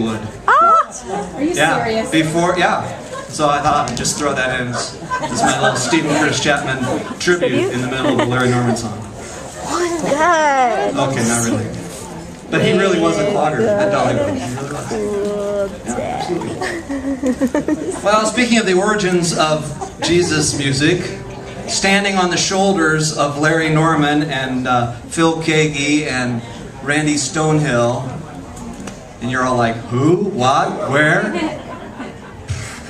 would. Are you serious? So I thought I'd just throw that in as my little Stephen Chris Chapman tribute in the middle of the Larry Norman song. Good. Okay, not really. But he really was a clogger at Dollywood. He really was. Yeah, absolutely. Well, speaking of the origins of Jesus music, standing on the shoulders of Larry Norman and Phil Keaggy and Randy Stonehill, and you're all like, who? What? Where?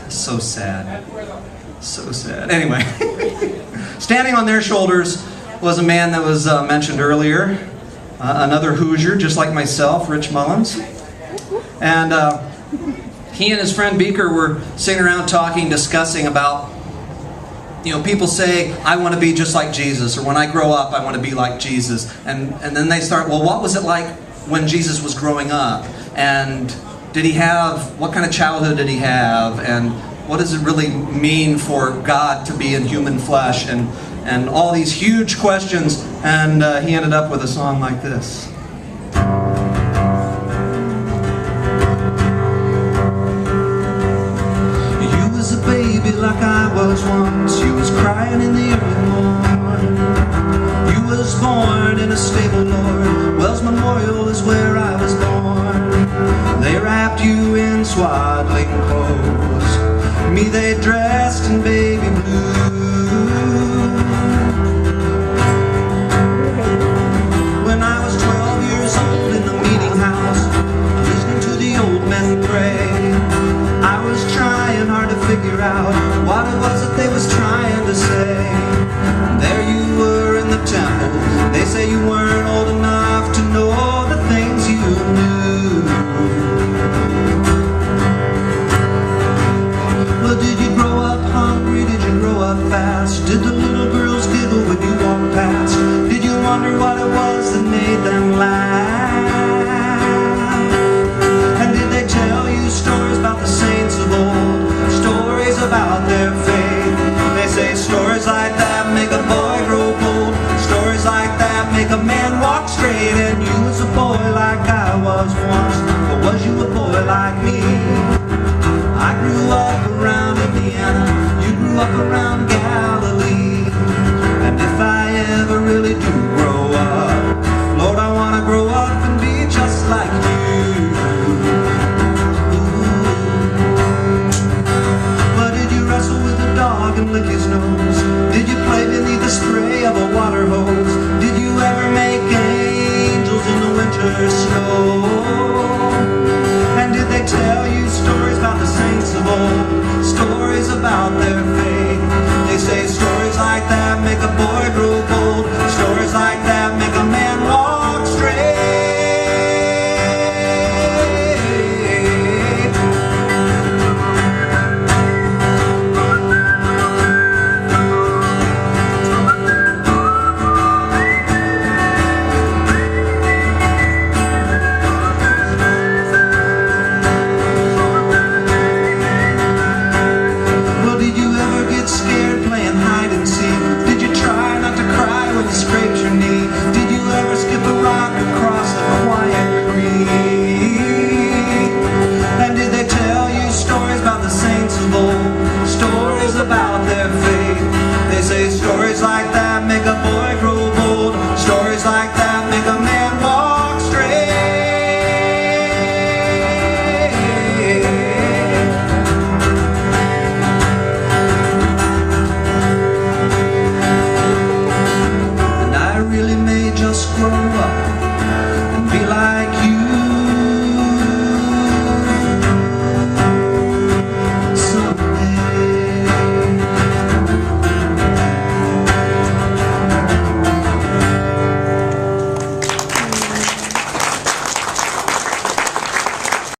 So sad. So sad. Anyway, standing on their shoulders was a man that was mentioned earlier, another Hoosier, just like myself, Rich Mullins. And he and his friend Beaker were sitting around talking, discussing about, you know, people say, I want to be just like Jesus, or when I grow up, I want to be like Jesus. And then they start, well, what was it like when Jesus was growing up? And did he have, what kind of childhood did he have? And what does it really mean for God to be in human flesh? And all these huge questions. And he ended up with a song like this. You was a baby like I was once. You was crying in the early morn. You was born in a stable, Lord. Wells Memorial is where I was born. They wrapped you in swaddling clothes. Me they dressed in baby blue. When I was 12 years old in the meeting house, listening to the old men pray, I was trying hard to figure out what it was that they was trying to say.